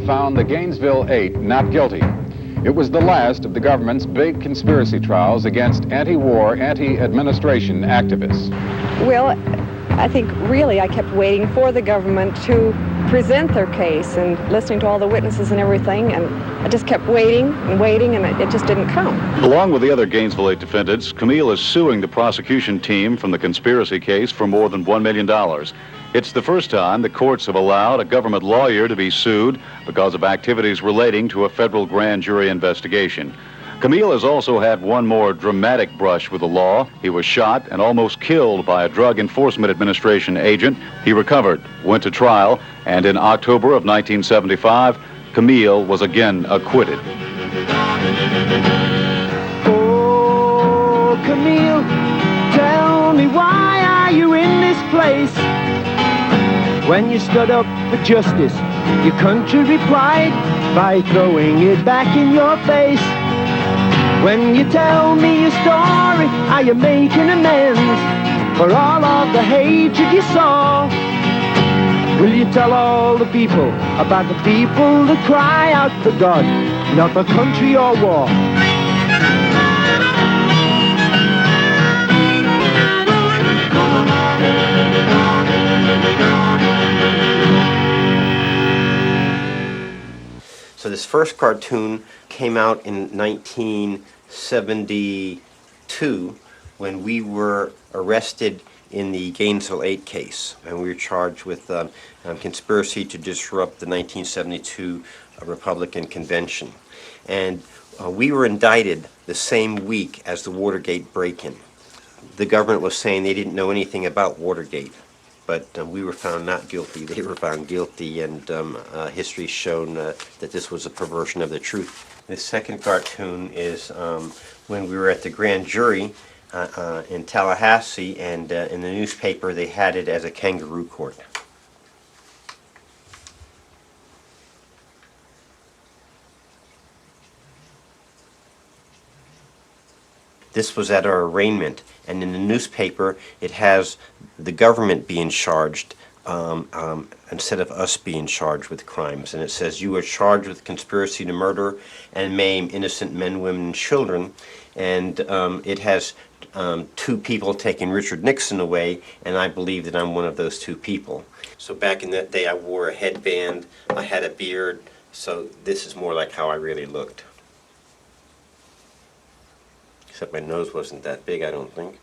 found the Gainesville 8 not guilty. It was the last of the government's big conspiracy trials against anti-war, anti-administration activists. Well, I think really I kept waiting for the government to present their case and listening to all the witnesses and everything, and I just kept waiting, and it just didn't come. Along with the other Gainesville 8 defendants, Camil is suing the prosecution team from the conspiracy case for more than $1 million. It's the first time the courts have allowed a government lawyer to be sued because of activities relating to a federal grand jury investigation. Camil has also had one more dramatic brush with the law. He was shot and almost killed by a Drug Enforcement Administration agent. He recovered, went to trial, and in October of 1975, Camil was again acquitted. Oh, Camil, tell me, why are you in this place? When you stood up for justice, your country replied by throwing it back in your face. When you tell me your story, are you making amends for all of the hatred you saw? Will you tell all the people about the people that cry out for God, not for country or war? So this first cartoon came out in 1972 when we were arrested in the Gainesville 8 case, and we were charged with conspiracy to disrupt the 1972 Republican Convention. And we were indicted the same week as the Watergate break-in. The government was saying they didn't know anything about Watergate, but we were found not guilty. They were found guilty, and history's shown that this was a perversion of the truth. The second cartoon is when we were at the grand jury in Tallahassee, and in the newspaper they had it as a kangaroo court. This was at our arraignment, and in the newspaper it has the government being charged instead of us being charged with crimes. And it says, you are charged with conspiracy to murder and maim innocent men, women, and children. And it has two people taking Richard Nixon away, and I believe that I'm one of those two people. So back in that day I wore a headband, I had a beard, so this is more like how I really looked. Except my nose wasn't that big, I don't think.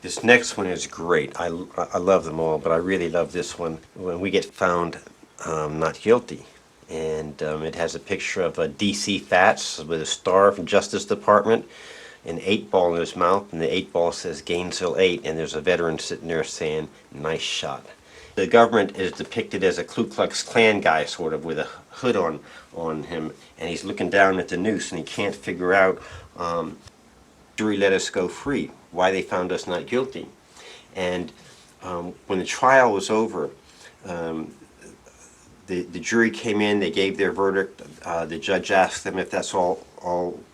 This next one is great. I love them all, but I really love this one. When we get found not guilty. And it has a picture of a DC Fats with a star from Justice Department, an 8-ball in his mouth, and the 8-ball says Gainesville 8, and there's a veteran sitting there saying, nice shot. The government is depicted as a Ku Klux Klan guy, sort of, with a hood on him, and he's looking down at the noose, and he can't figure out, jury let us go free, why they found us not guilty. And when the trial was over, the jury came in, they gave their verdict. The judge asked them if that's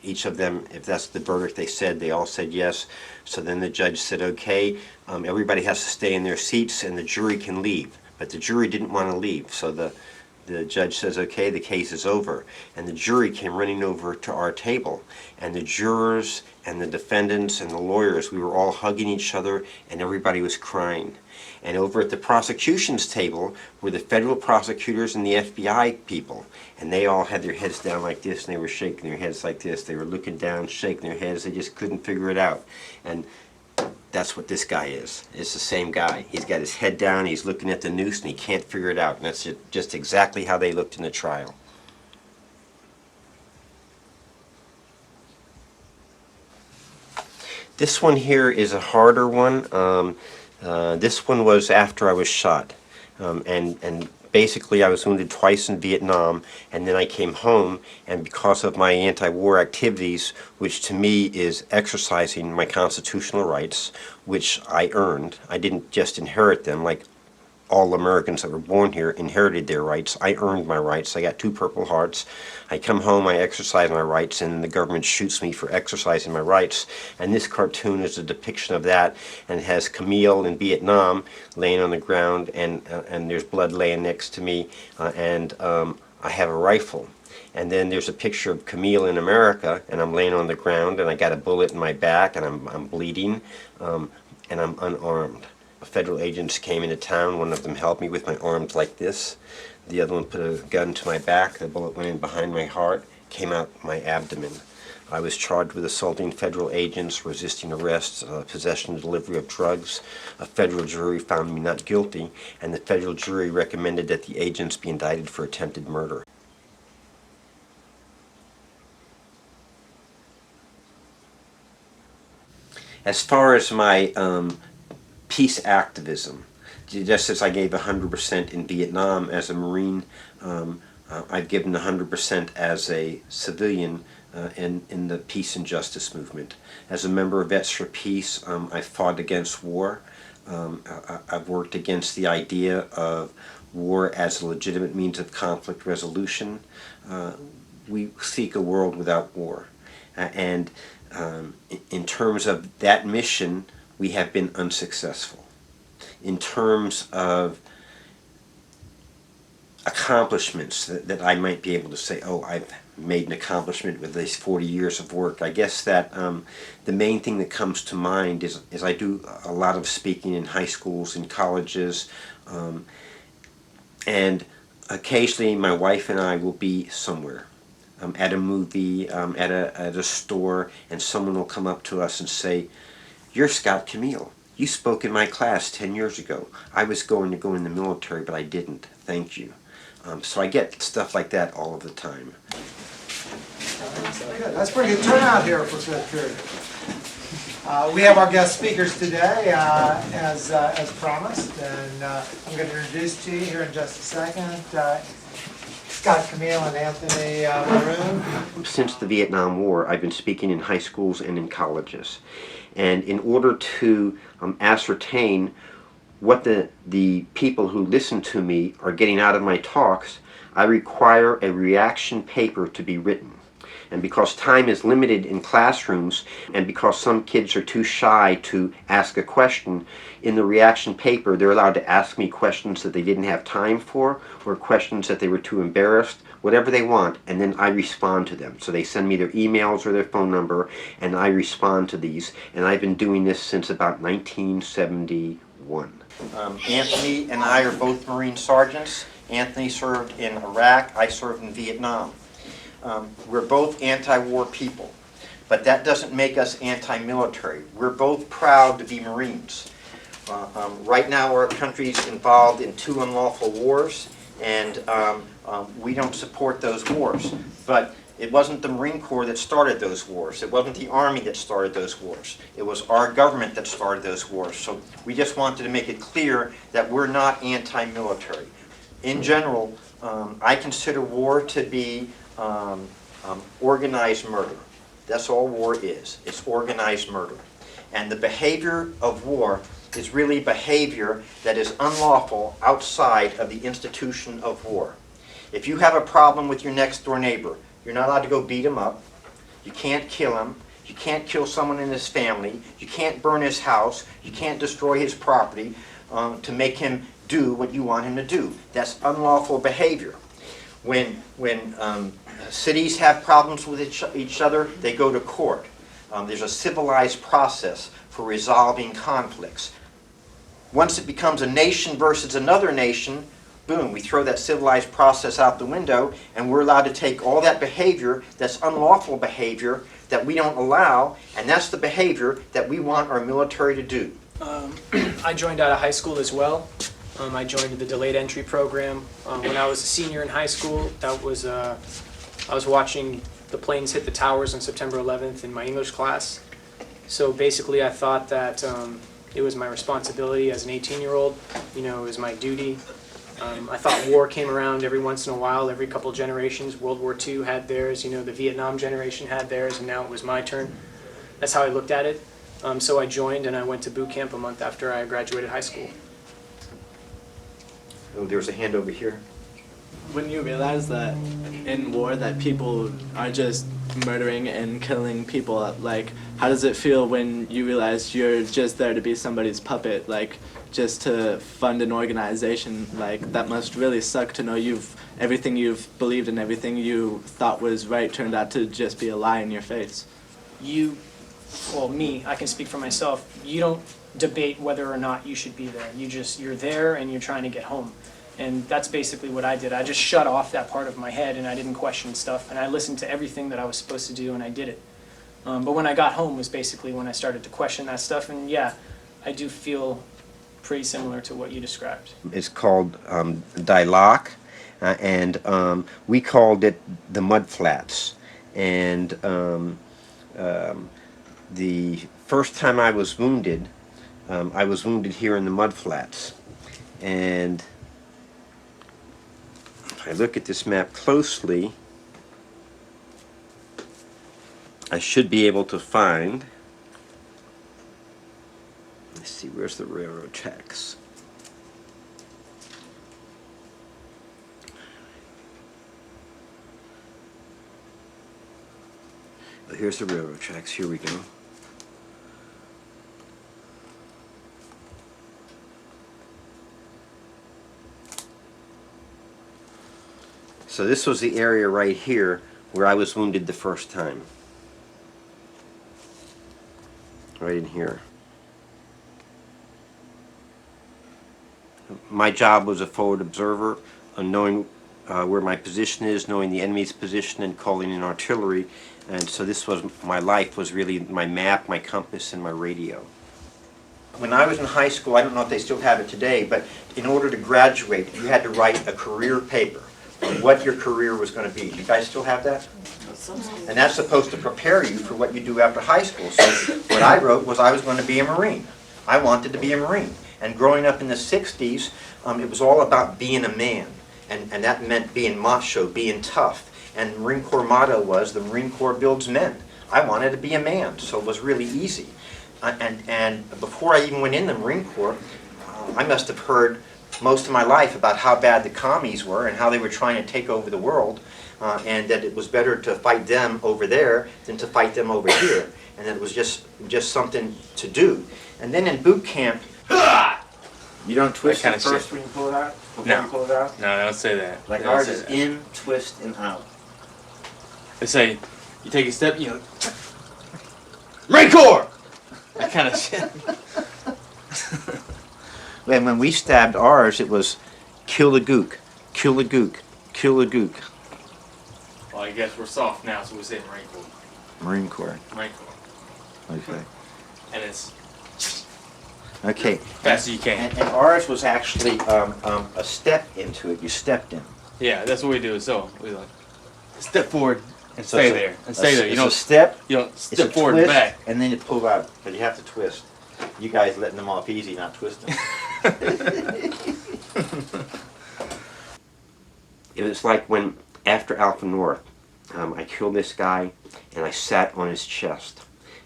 each of them, if that's the verdict they said. They all said yes. So then the judge said, okay, everybody has to stay in their seats and the jury can leave. But the jury didn't want to leave, so the judge says, okay, the case is over. And the jury came running over to our table. And the jurors and the defendants and the lawyers, we were all hugging each other, and everybody was crying. And over at the prosecution's table were the federal prosecutors and the FBI people. And they all had their heads down like this, and they were shaking their heads like this. They were looking down, shaking their heads. They just couldn't figure it out. And that's what this guy is. It's the same guy. He's got his head down, he's looking at the noose, and he can't figure it out. And that's just exactly how they looked in the trial. This one here is a harder one. This one was after I was shot. And basically I was wounded twice in Vietnam, and then I came home, and because of my anti-war activities, which to me is exercising my constitutional rights, which I earned, I didn't just inherit them like all Americans that were born here inherited their rights. I earned my rights. I got 2 Purple Hearts. I come home, I exercise my rights, and the government shoots me for exercising my rights. And this cartoon is a depiction of that, and it has Camil in Vietnam laying on the ground, and there's blood laying next to me, and I have a rifle. And then there's a picture of Camil in America, and I'm laying on the ground, and I got a bullet in my back, and I'm bleeding, and I'm unarmed. Federal agents came into town. One of them helped me with my arms like this. The other one put a gun to my back. The bullet went in behind my heart, came out my abdomen. I was charged with assaulting federal agents, resisting arrest, possession and delivery of drugs. A federal jury found me not guilty, and the federal jury recommended that the agents be indicted for attempted murder. As far as my peace activism, just as I gave 100% in Vietnam as a Marine, I've given 100% as a civilian in the peace and justice movement. As a member of Vets for Peace, I've fought against war. I've worked against the idea of war as a legitimate means of conflict resolution. We seek a world without war. And in terms of that mission, we have been unsuccessful. In terms of accomplishments that I might be able to say, oh, I've made an accomplishment with these 40 years of work, I guess that the main thing that comes to mind is I do a lot of speaking in high schools and colleges, and occasionally my wife and I will be somewhere. At a movie, at a store, and someone will come up to us and say, "You're Scott Camil. You spoke in my class 10 years ago. I was going to go in the military, but I didn't. Thank you." So I get stuff like that all of the time. Good. That's a pretty good turnout here for fifth period. We have our guest speakers today, as promised, and I'm going to introduce to you here in just a second. Scott Camil and Anthony Maroon. Since the Vietnam War, I've been speaking in high schools and in colleges. And in order to ascertain what the people who listen to me are getting out of my talks, I require a reaction paper to be written. And because time is limited in classrooms, and because some kids are too shy to ask a question, in the reaction paper they're allowed to ask me questions that they didn't have time for, or questions that they were too embarrassed, whatever they want, and then I respond to them. So they send me their emails or their phone number, and I respond to these. And I've been doing this since about 1971. Anthony and I are both Marine sergeants. Anthony served in Iraq, I served in Vietnam. We're both anti-war people, but that doesn't make us anti-military. We're both proud to be Marines. Right now our country's involved in 2 unlawful wars, and we don't support those wars. But it wasn't the Marine Corps that started those wars. It wasn't the Army that started those wars. It was our government that started those wars. So we just wanted to make it clear that we're not anti-military. In general, I consider war to be organized murder. That's all war is. It's organized murder. And the behavior of war is really behavior that is unlawful outside of the institution of war. If you have a problem with your next door neighbor, you're not allowed to go beat him up. You can't kill him. You can't kill someone in his family. You can't burn his house. You can't destroy his property to make him do what you want him to do. That's unlawful behavior. When cities have problems with each other, they go to court. There's a civilized process for resolving conflicts. Once it becomes a nation versus another nation, boom, we throw that civilized process out the window, and we're allowed to take all that behavior that's unlawful behavior that we don't allow, and that's the behavior that we want our military to do. I joined out of high school as well. I joined the delayed entry program when I was a senior in high school. That was I was watching the planes hit the towers on September 11th in my English class. So basically I thought that it was my responsibility as an 18-year-old, it was my duty. I thought war came around every once in a while, every couple generations. World War II had theirs, the Vietnam generation had theirs, and now it was my turn. That's how I looked at it. So I joined and I went to boot camp a month after I graduated high school. Oh, there's a hand over here. When you realize that in war that people are just murdering and killing people, like, how does it feel when you realize you're just there to be somebody's puppet, like, just to fund an organization? Like, that must really suck to know everything you've believed and everything you thought was right turned out to just be a lie in your face. Me, I can speak for myself, you don't debate whether or not you should be there. You're there and you're trying to get home. And that's basically what I did. I just shut off that part of my head and I didn't question stuff, and I listened to everything that I was supposed to do and I did it. But when I got home was basically when I started to question that stuff, and yeah, I do feel pretty similar to what you described. It's called Dialogue, and we called it the Mud Flats. And the first time I was wounded here in the Mud Flats. And if I look at this map closely, I should be able to find, let's see, where's the railroad tracks? Well, here's the railroad tracks, here we go. So this was the area right here where I was wounded the first time. Right in here. My job was a forward observer, knowing where my position is, knowing the enemy's position, and calling in artillery. And so this was, my life was really my map, my compass, and my radio. When I was in high school, I don't know if they still have it today, but in order to graduate, you had to write a career paper on what your career was going to be. Do you guys still have that? And that's supposed to prepare you for what you do after high school. So what I wrote was I was going to be a Marine. I wanted to be a Marine. And growing up in the 60s, it was all about being a man. And that meant being macho, being tough. And the Marine Corps motto was, the Marine Corps builds men. I wanted to be a man, so it was really easy. And before I even went in the Marine Corps, I must have heard most of my life about how bad the commies were and how they were trying to take over the world, and that it was better to fight them over there than to fight them over here, and that it was just something to do. And then in boot camp, you don't twist it first when you pull it out? No. You pull it out? No, don't say that. Like Don't ours say is that. in, twist, and out. They say, you take a step, Marine Corps! that kind of shit. And when we stabbed ours, it was kill the gook, kill the gook, kill the gook. Well, I guess we're soft now, so we say Marine Corps. Marine Corps. Marine Corps. Okay. And it's Okay. fast as you can. And ours was actually a step into it. You stepped in. Yeah, that's what we do. So we like step forward and So stay it's a- there. And stay there. You It's a don't step. you don't It's a step forward twist, and back. and then you pull out. But you have to twist. You guys letting them off easy, not twisting. It was like when, after Alpha North, I killed this guy, and I sat on his chest,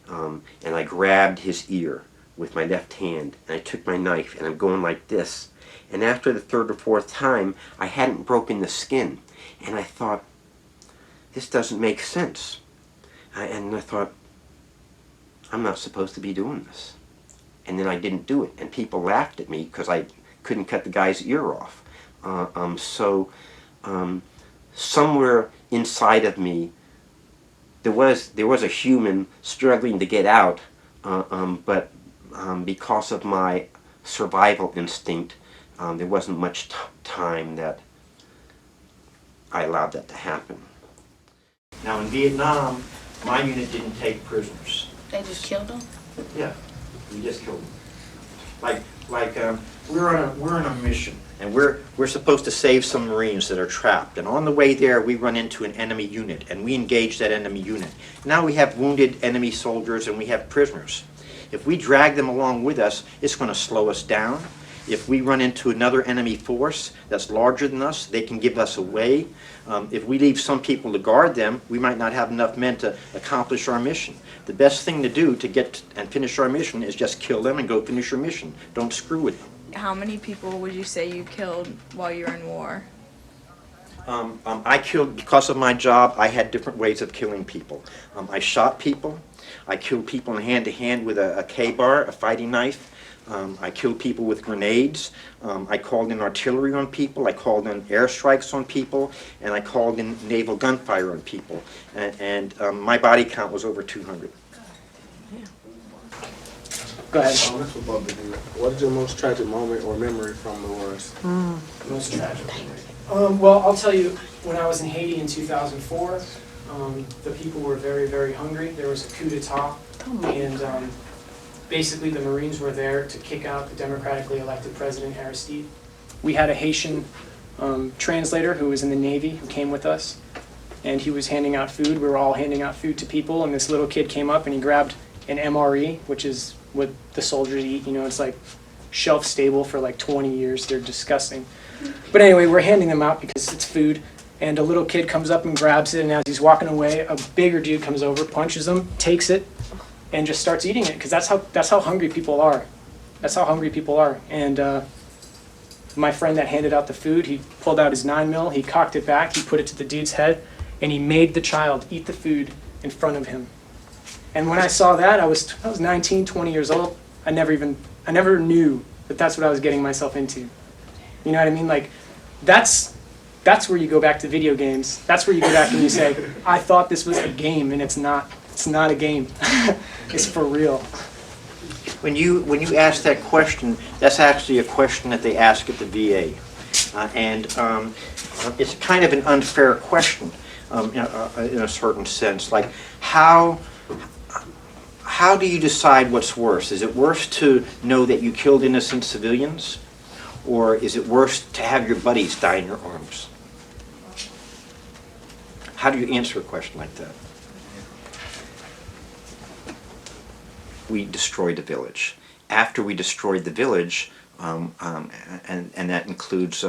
and I grabbed his ear with my left hand, and I took my knife, and I'm going like this. And after the third or fourth time, I hadn't broken the skin, and I thought, this doesn't make sense. And I thought, I'm not supposed to be doing this. And then I didn't do it, and people laughed at me because I couldn't cut the guy's ear off. Somewhere inside of me, there was a human struggling to get out, but because of my survival instinct, there wasn't much time that I allowed that to happen. Now in Vietnam, my unit didn't take prisoners. They just killed them? Yeah, we just killed them. We're on a mission, and we're supposed to save some Marines that are trapped. And on the way there, we run into an enemy unit, and we engage that enemy unit. Now we have wounded enemy soldiers, and we have prisoners. If we drag them along with us, it's going to slow us down. If we run into another enemy force that's larger than us, they can give us away. If we leave some people to guard them, we might not have enough men to accomplish our mission. The best thing to do to get and finish our mission is just kill them and go finish your mission. Don't screw with them. how many people would you say you killed while you were in war? I killed, because of my job, I had different ways of killing people. I shot people. I killed people in hand-to-hand with a K-bar, a fighting knife. I killed people with grenades. I called in artillery on people. I called in airstrikes on people. And I called in naval gunfire on people. And my body count was over 200. Go ahead. What is your most tragic moment or memory from the wars? Most tragic. Well, I'll tell you, when I was in Haiti in 2004, the people were very, very hungry. There was a coup d'etat, and basically the Marines were there to kick out the democratically elected President Aristide. We had a Haitian translator who was in the Navy who came with us, and he was handing out food. We were all handing out food to people, and this little kid came up and he grabbed an MRE, which is what the soldiers eat. You know, it's like shelf stable for like 20 years. They're disgusting. But anyway, we're handing them out because it's food, and a little kid comes up and grabs it, and as he's walking away, a bigger dude comes over, punches him, takes it, and just starts eating it, because that's how hungry people are. That's how hungry people are. And my friend that handed out the food, he pulled out his 9mm, he cocked it back, he put it to the dude's head, and he made the child eat the food in front of him. And when I saw that, I was 19, 20 years old. I never knew that that's what I was getting myself into. You know what I mean? Like, that's where you go back to video games. That's where you go back and you say, I thought this was a game, and it's not. It's not a game. It's for real. When you ask that question, that's actually a question that they ask at the VA. It's kind of an unfair question in a certain sense. Like, how do you decide what's worse? Is it worse to know that you killed innocent civilians? Or is it worse to have your buddies die in your arms? How do you answer a question like that? We destroyed the village. After we destroyed the village, and that includes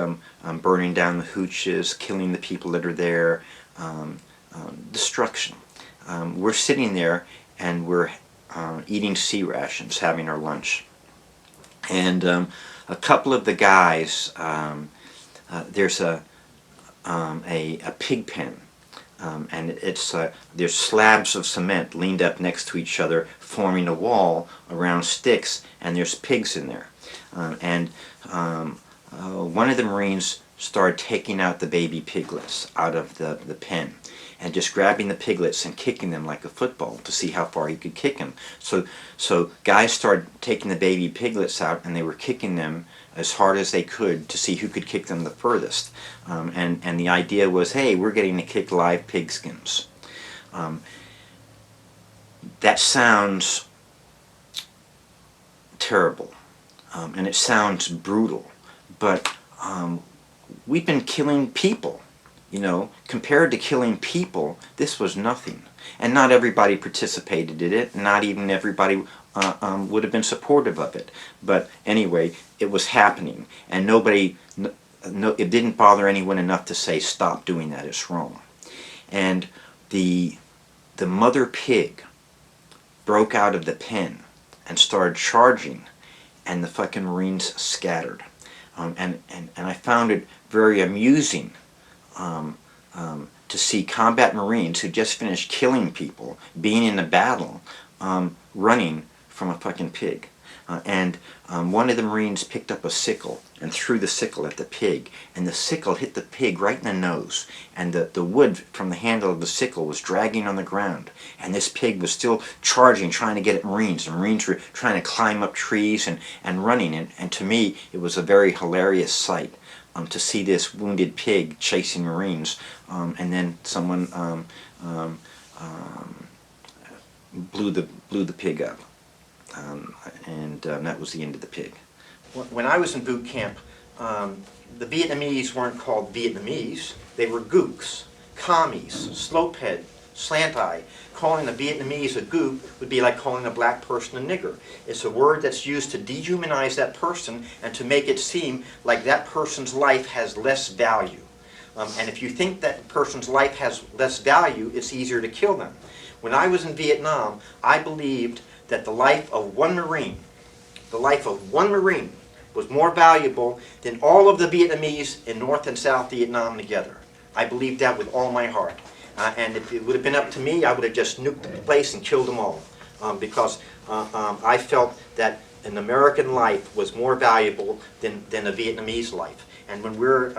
burning down the hooches, killing the people that are there, destruction. We're sitting there and we're eating sea rations, having our lunch. And a couple of the guys, there's a pig pen, and there's slabs of cement leaned up next to each other, forming a wall around sticks, and there's pigs in there. One of the Marines started taking out the baby piglets out of the pen, and just grabbing the piglets and kicking them like a football to see how far he could kick them. So guys started taking the baby piglets out, and they were kicking them as hard as they could to see who could kick them the furthest. And the idea was, hey, we're getting to kick live pigskins. That sounds terrible, and it sounds brutal, but we've been killing people. You know, compared to killing people, this was nothing. And not everybody participated in it, not even everybody would have been supportive of it. But anyway, it was happening, and it didn't bother anyone enough to say, stop doing that, it's wrong. And the mother pig broke out of the pen and started charging, and the fucking Marines scattered. And I found it very amusing to see combat Marines who just finished killing people, being in a battle, running from a fucking pig. One of the Marines picked up a sickle and threw the sickle at the pig, and the sickle hit the pig right in the nose, and the wood from the handle of the sickle was dragging on the ground, and this pig was still charging, trying to get at Marines, and Marines were trying to climb up trees and running, and to me it was a very hilarious sight. To see this wounded pig chasing Marines, and then someone blew the pig up, and that was the end of the pig. When I was in boot camp, the Vietnamese weren't called Vietnamese; they were gooks, commies, slopehead, slant-eye. Calling a Vietnamese a gook would be like calling a black person a nigger. It's a word that's used to dehumanize that person and to make it seem like that person's life has less value. And if you think that person's life has less value, it's easier to kill them. When I was in Vietnam, I believed that the life of one Marine was more valuable than all of the Vietnamese in North and South Vietnam together. I believe that with all my heart. And if it would have been up to me, I would have just nuked the place and killed them all. Because I felt that an American life was more valuable than a Vietnamese life. And when we're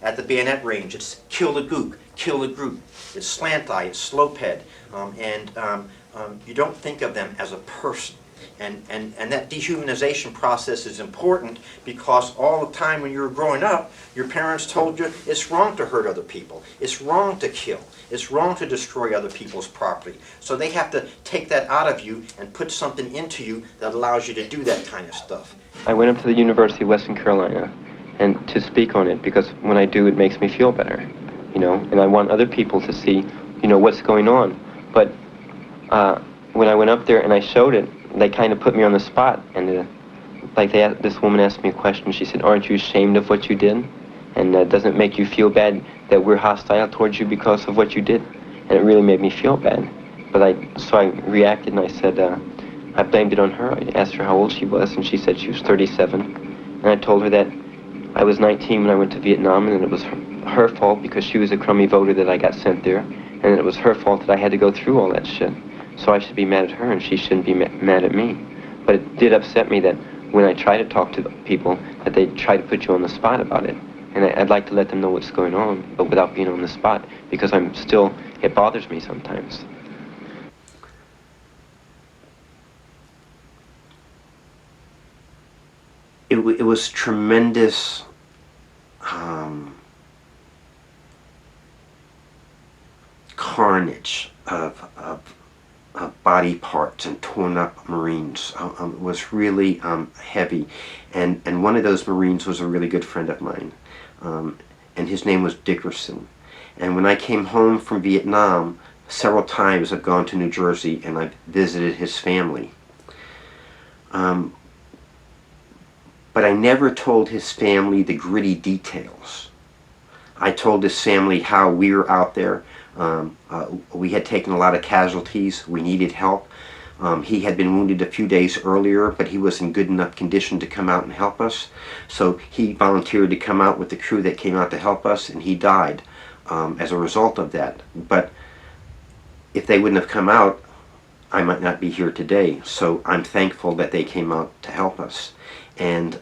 at the bayonet range, it's kill the gook, kill the group. It's slant eye, it's slope head. You don't think of them as a person. And that dehumanization process is important because all the time when you were growing up, your parents told you it's wrong to hurt other people. It's wrong to kill. It's wrong to destroy other people's property. So they have to take that out of you and put something into you that allows you to do that kind of stuff. I went up to the University of Western Carolina and to speak on it because when I do, it makes me feel better, you know, and I want other people to see, you know, what's going on. But when I went up there and I showed it, they kind of put me on the spot, and like this woman asked me a question. She said, "Aren't you ashamed of what you did? And doesn't it make you feel bad that we're hostile towards you because of what you did?" And it really made me feel bad. But so I reacted and I said, I blamed it on her. I asked her how old she was, and she said she was 37. And I told her that I was 19 when I went to Vietnam, and it was her fault because she was a crummy voter that I got sent there, and it was her fault that I had to go through all that shit. So I should be mad at her, and she shouldn't be mad at me. But it did upset me that when I try to talk to people, that they try to put you on the spot about it. And I'd like to let them know what's going on, but without being on the spot, because it bothers me sometimes. It was tremendous carnage of body parts and torn up Marines. It was really heavy, and one of those Marines was a really good friend of mine, and his name was Dickerson. And when I came home from Vietnam, several times I've gone to New Jersey and I've visited his family. But I never told his family the gritty details. I told his family how we were out there. We had taken a lot of casualties. We needed help. He had been wounded a few days earlier, but he was in good enough condition to come out and help us. So he volunteered to come out with the crew that came out to help us, and he died as a result of that. But if they wouldn't have come out, I might not be here today. So I'm thankful that they came out to help us. And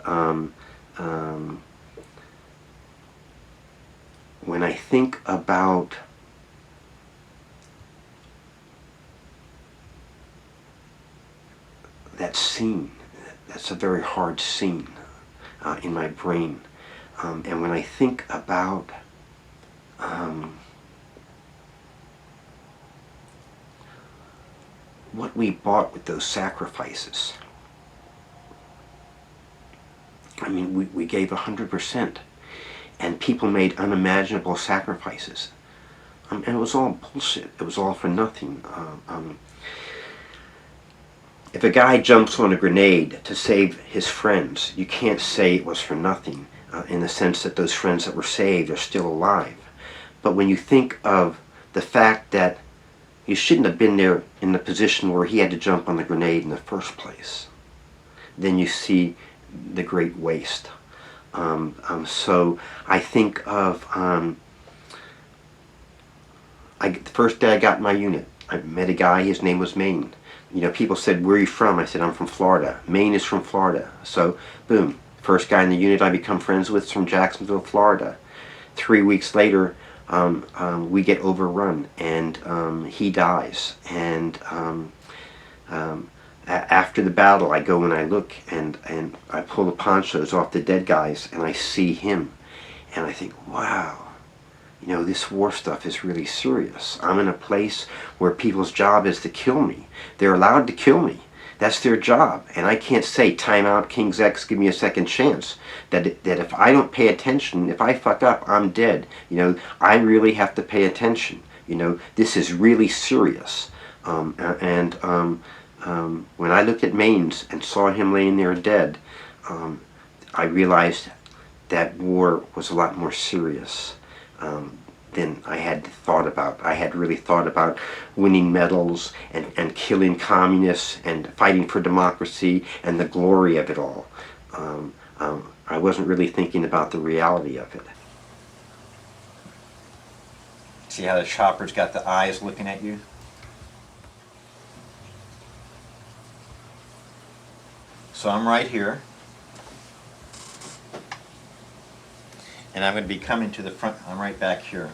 when I think about that scene, that's a very hard scene in my brain. And when I think about what we bought with those sacrifices, I mean, we gave 100%, and people made unimaginable sacrifices. And it was all bullshit. It was all for nothing. If a guy jumps on a grenade to save his friends, you can't say it was for nothing, in the sense that those friends that were saved are still alive. But when you think of the fact that you shouldn't have been there in the position where he had to jump on the grenade in the first place, then you see the great waste. So I think of the first day I got in my unit, I met a guy, his name was Maine. You know, people said, "Where are you from?" I said, "I'm from Florida." Maine is from Florida. So, boom, first guy in the unit I become friends with is from Jacksonville, Florida. 3 weeks later, we get overrun, and he dies. And after the battle, I go and I look, and I pull the ponchos off the dead guys, and I see him, and I think, wow, you know, this war stuff is really serious. I'm in a place where people's job is to kill me. They're allowed to kill me. That's their job, and I can't say, "Time out, King's X, give me a second chance." That if I don't pay attention, if I fuck up, I'm dead. You know, I really have to pay attention. You know, this is really serious. When I looked at Maines and saw him laying there dead, I realized that war was a lot more serious than I had thought about. I had really thought about winning medals and killing communists and fighting for democracy and the glory of it all. I wasn't really thinking about the reality of it. See how the chopper's got the eyes looking at you? So I'm right here, and I'm going to be coming to the front. I'm right back here.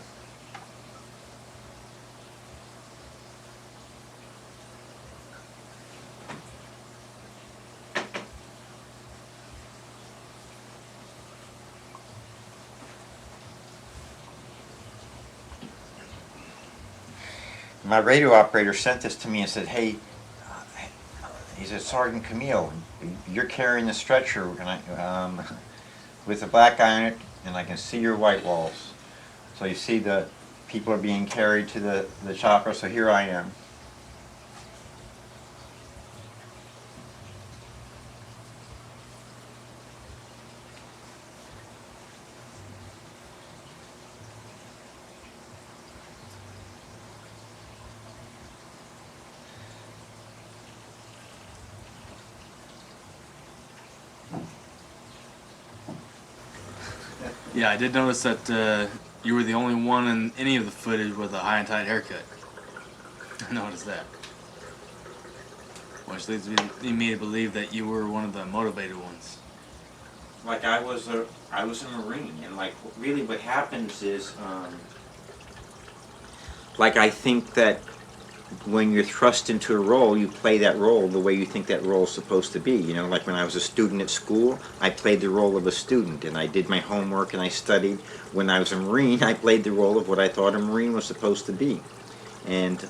My radio operator sent this to me and said, hey, he said, Sergeant Camil, you're carrying the stretcher and with a black guy on it, and I can see your white walls. So you see the people are being carried to the chopper, so here I am. Yeah, I did notice that you were the only one in any of the footage with a high and tight haircut. I noticed that. Which leads me to believe that you were one of the motivated ones. Like I was a Marine, and like really what happens is, like I think that when you're thrust into a role, you play that role the way you think that role is supposed to be. You know, like when I was a student at school, I played the role of a student, and I did my homework and I studied. When I was a Marine, I played the role of what I thought a Marine was supposed to be. And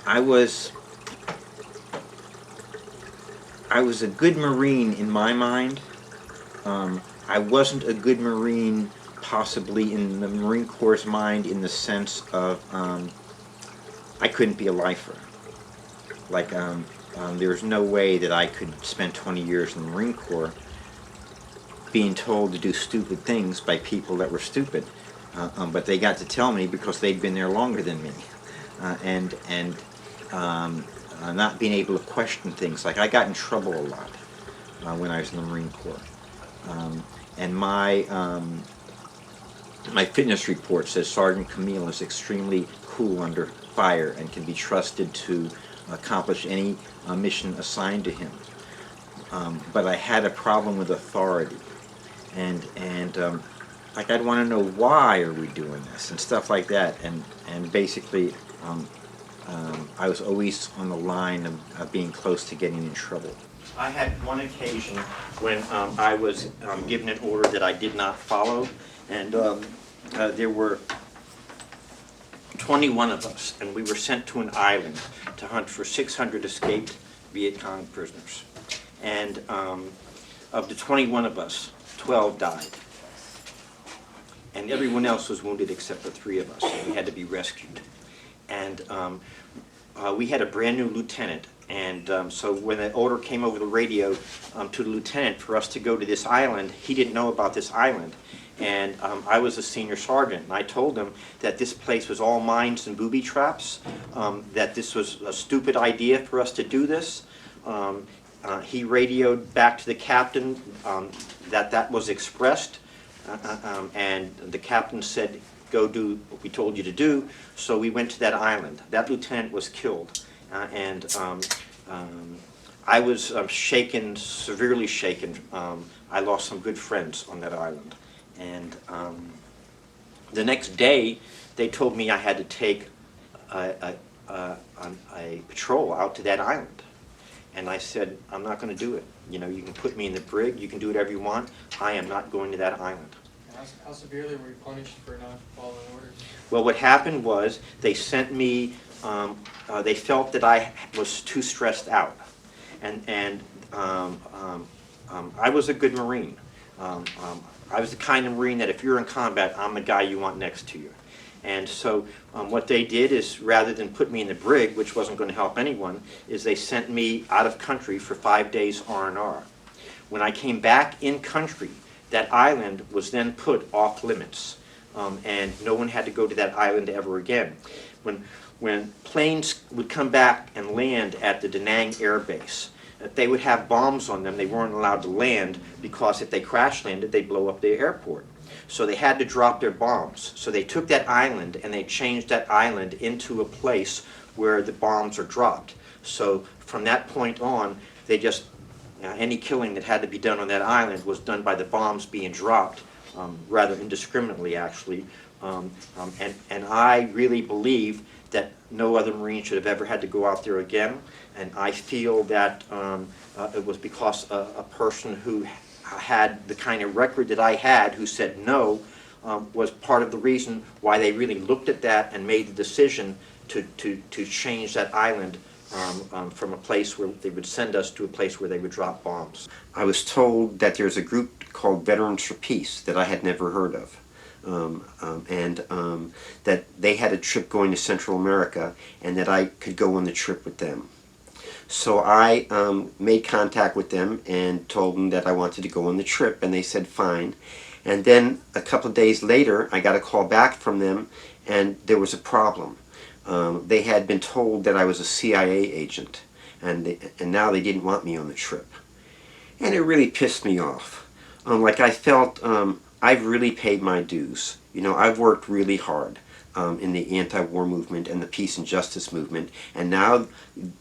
I was a good Marine in my mind. I wasn't a good Marine possibly in the Marine Corps' mind in the sense of I couldn't be a lifer. Like there's no way that I could spend 20 years in the Marine Corps being told to do stupid things by people that were stupid. But they got to tell me because they'd been there longer than me. And not being able to question things. Like I got in trouble a lot when I was in the Marine Corps. And my fitness report says Sergeant Camil is extremely cool under fire and can be trusted to accomplish any mission assigned to him. But I had a problem with authority, and like I'd want to know why are we doing this and stuff like that, and basically I was always on the line of being close to getting in trouble. I had one occasion when I was given an order that I did not follow, and there were 21 of us, and we were sent to an island to hunt for 600 escaped Viet Cong prisoners. And of the 21 of us, 12 died. And everyone else was wounded except for 3 of us, and we had to be rescued. And we had a brand new lieutenant, and so when the order came over the radio to the lieutenant for us to go to this island, he didn't know about this island. And I was a senior sergeant, and I told him that this place was all mines and booby traps, that this was a stupid idea for us to do this. He radioed back to the captain that was expressed, and the captain said, go do what we told you to do. So we went to that island. That lieutenant was killed, and I was shaken, severely shaken. I lost some good friends on that island. And the next day, they told me I had to take a patrol out to that island. And I said, I'm not going to do it. You know, you can put me in the brig, you can do whatever you want. I am not going to that island. How severely were you punished for not following orders? Well, what happened was they sent me, they felt that I was too stressed out. And I was a good Marine. I was the kind of Marine that if you're in combat, I'm the guy you want next to you. And so what they did is, rather than put me in the brig, which wasn't going to help anyone, is they sent me out of country for 5 days R&R. When I came back in country, that island was then put off limits. And no one had to go to that island ever again. when planes would come back and land at the Da Nang Air Base, they would have bombs on them. They weren't allowed to land because if they crash landed, they'd blow up the airport. So they had to drop their bombs. So they took that island and they changed that island into a place where the bombs are dropped. So from that point on, they just, any killing that had to be done on that island was done by the bombs being dropped, rather indiscriminately actually. And I really believe that no other Marine should have ever had to go out there again. And I feel that it was because a person who had the kind of record that I had, who said no, was part of the reason why they really looked at that and made the decision to change that island from a place where they would send us to a place where they would drop bombs. I was told that there's a group called Veterans for Peace that I had never heard of. That they had a trip going to Central America and that I could go on the trip with them. So I made contact with them and told them that I wanted to go on the trip, and they said fine. And then a couple of days later I got a call back from them and there was a problem. They had been told that I was a CIA agent, and now they didn't want me on the trip. And it really pissed me off. Like I felt I've really paid my dues. You know, I've worked really hard in the anti-war movement and the peace and justice movement, and now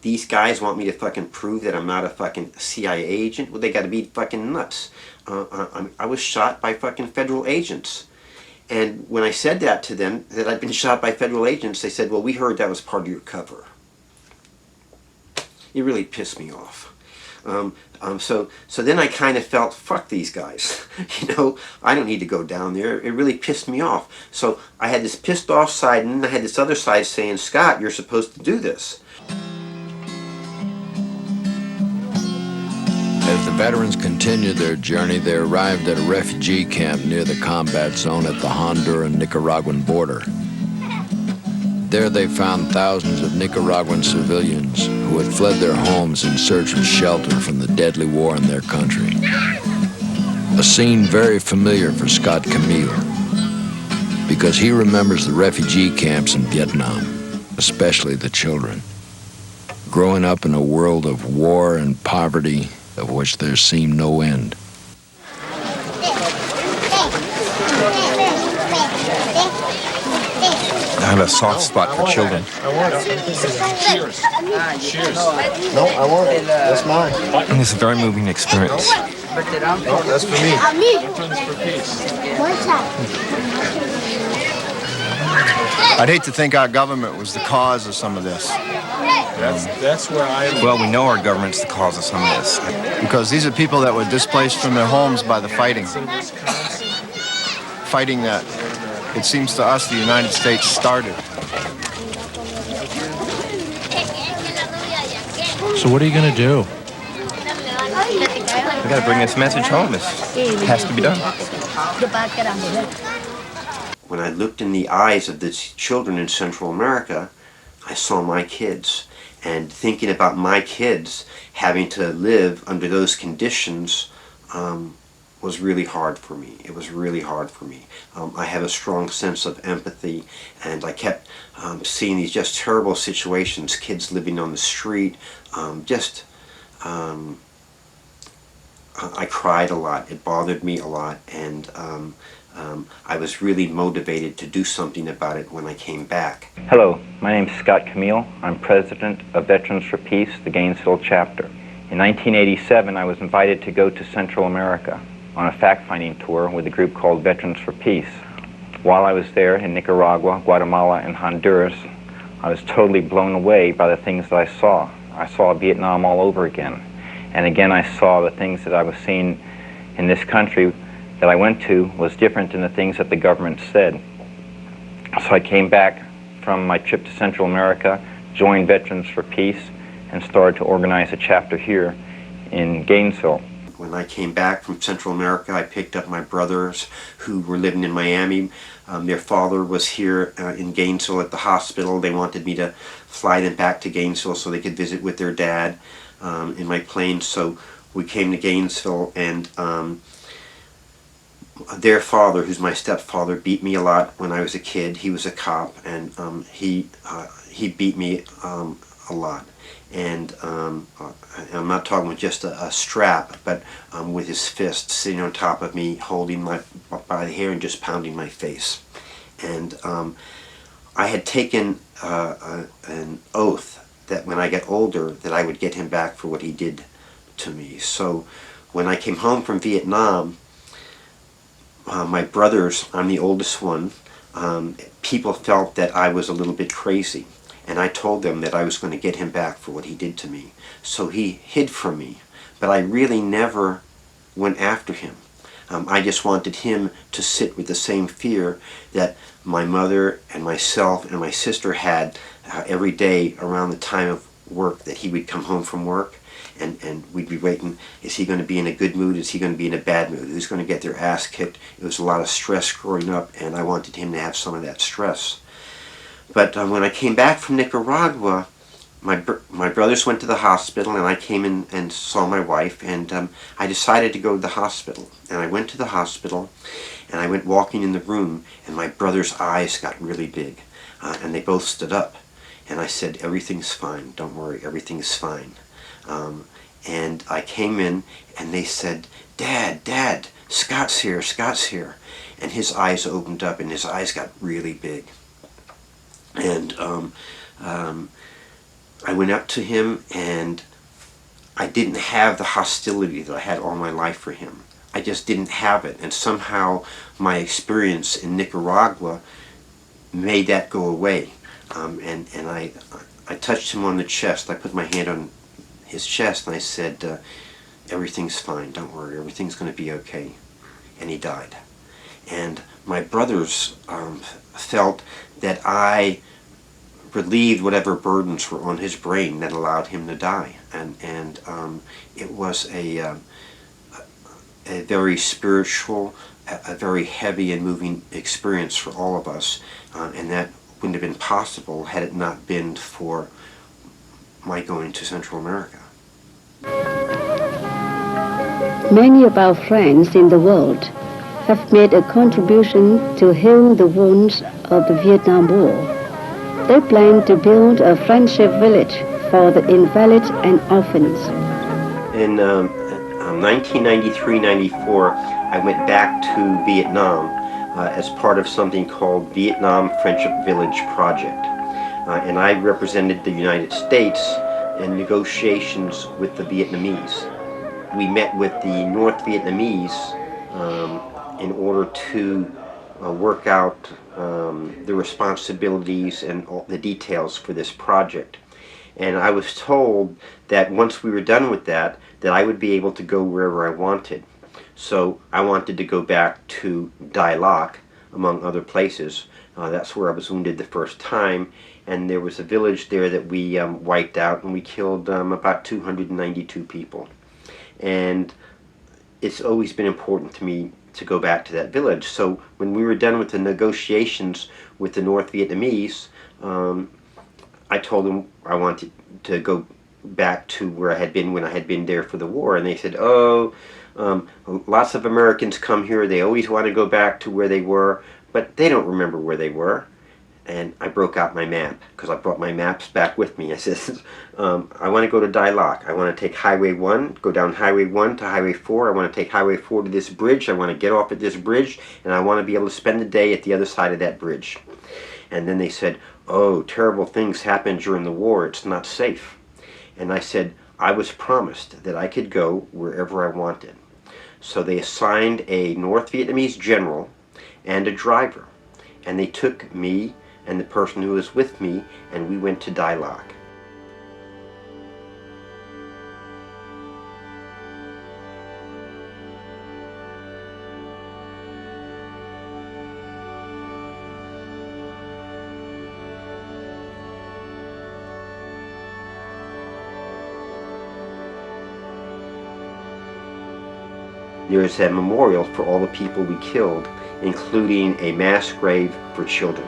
these guys want me to fucking prove that I'm not a fucking CIA agent? Well, they gotta be fucking nuts. I was shot by fucking federal agents. And when I said that to them, that I'd been shot by federal agents, they said, well, we heard that was part of your cover. It really pissed me off. So then I kind of felt, fuck these guys. You know, I don't need to go down there. It really pissed me off. So I had this pissed off side, and then I had this other side saying, Scott, you're supposed to do this. As the veterans continued their journey, they arrived at a refugee camp near the combat zone at the Honduran-Nicaraguan border. There they found thousands of Nicaraguan civilians who had fled their homes in search of shelter from the deadly war in their country. A scene very familiar for Scott Camil, because he remembers the refugee camps in Vietnam, especially the children. Growing up in a world of war and poverty of which there seemed no end. I have a soft spot for children. Cheers. No, I want it. That's mine. And it's a very moving experience. No, that's for me. I'd hate to think our government was the cause of some of this. That's where Well, we know our government's the cause of some of this. Because these are people that were displaced from their homes by the fighting. Fighting that, it seems to us, the United States started. So what are you going to do? We got to bring this message home. It has to be done. When I looked in the eyes of the children in Central America, I saw my kids. And thinking about my kids having to live under those conditions was really hard for me. It was really hard for me. I have a strong sense of empathy, and I kept seeing these just terrible situations, kids living on the street. I cried a lot. It bothered me a lot, and I was really motivated to do something about it when I came back. Hello, my name is Scott Camil. I'm president of Veterans for Peace, the Gainesville chapter. In 1987, I was invited to go to Central America on a fact-finding tour with a group called Veterans for Peace. While I was there in Nicaragua, Guatemala, and Honduras, I was totally blown away by the things that I saw. I saw Vietnam all over again. And again, I saw the things that I was seeing in this country that I went to was different than the things that the government said. So I came back from my trip to Central America, joined Veterans for Peace, and started to organize a chapter here in Gainesville. When I came back from Central America, I picked up my brothers who were living in Miami. Their father was here in Gainesville at the hospital. They wanted me to fly them back to Gainesville so they could visit with their dad in my plane. So we came to Gainesville, and their father, who's my stepfather, beat me a lot when I was a kid. He was a cop, and he beat me a lot. And I'm not talking with just a strap, but with his fist sitting on top of me, holding my by the hair and just pounding my face. And I had taken an oath that when I get older, that I would get him back for what he did to me. So when I came home from Vietnam, my brothers, I'm the oldest one, people felt that I was a little bit crazy. And I told them that I was going to get him back for what he did to me. So he hid from me. But I really never went after him. I just wanted him to sit with the same fear that my mother and myself and my sister had every day around the time of work, that he would come home from work and we'd be waiting, is he going to be in a good mood, is he going to be in a bad mood, who's going to get their ass kicked. It was a lot of stress growing up, and I wanted him to have some of that stress. But when I came back from Nicaragua, my brothers went to the hospital, and I came in and saw my wife, and I decided to go to the hospital. And I went to the hospital, and I went walking in the room, and my brother's eyes got really big, and they both stood up. And I said, everything's fine, don't worry, everything's fine. And I came in, and they said, Dad, Scott's here, Scott's here. And his eyes opened up, and his eyes got really big. And I went up to him, and I didn't have the hostility that I had all my life for him. I just didn't have it. And somehow my experience in Nicaragua made that go away. And I touched him on the chest. I put my hand on his chest, and I said, everything's fine, don't worry, everything's going to be okay. And he died. And my brothers felt that I relieved whatever burdens were on his brain that allowed him to die. And it was a very spiritual, a very heavy and moving experience for all of us. And that wouldn't have been possible had it not been for my going to Central America. Many of our friends in the world have made a contribution to heal the wounds of the Vietnam War. They plan to build a friendship village for the invalid and orphans. In 1993-94, I went back to Vietnam as part of something called Vietnam Friendship Village Project. And I represented the United States in negotiations with the Vietnamese. We met with the North Vietnamese in order to work out the responsibilities and all the details for this project. And I was told that once we were done with that I would be able to go wherever I wanted. So I wanted to go back to Dai Lac, among other places. That's where I was wounded the first time, and there was a village there that we wiped out, and we killed about 292 people. And it's always been important to me to go back to that village. So when we were done with the negotiations with the North Vietnamese, I told them I wanted to go back to where I had been when I had been there for the war, and they said, oh, lots of Americans come here, they always want to go back to where they were, but they don't remember where they were. And I broke out my map, because I brought my maps back with me. I said, I want to go to Dai Lac. I want to take Highway 1, go down Highway 1 to Highway 4. I want to take Highway 4 to this bridge. I want to get off at this bridge, and I want to be able to spend the day at the other side of that bridge. And then they said, oh, terrible things happened during the war. It's not safe. And I said, I was promised that I could go wherever I wanted. So they assigned a North Vietnamese general and a driver. And they took me and the person who was with me, and we went to Dai Lac. There is a memorial for all the people we killed, including a mass grave for children.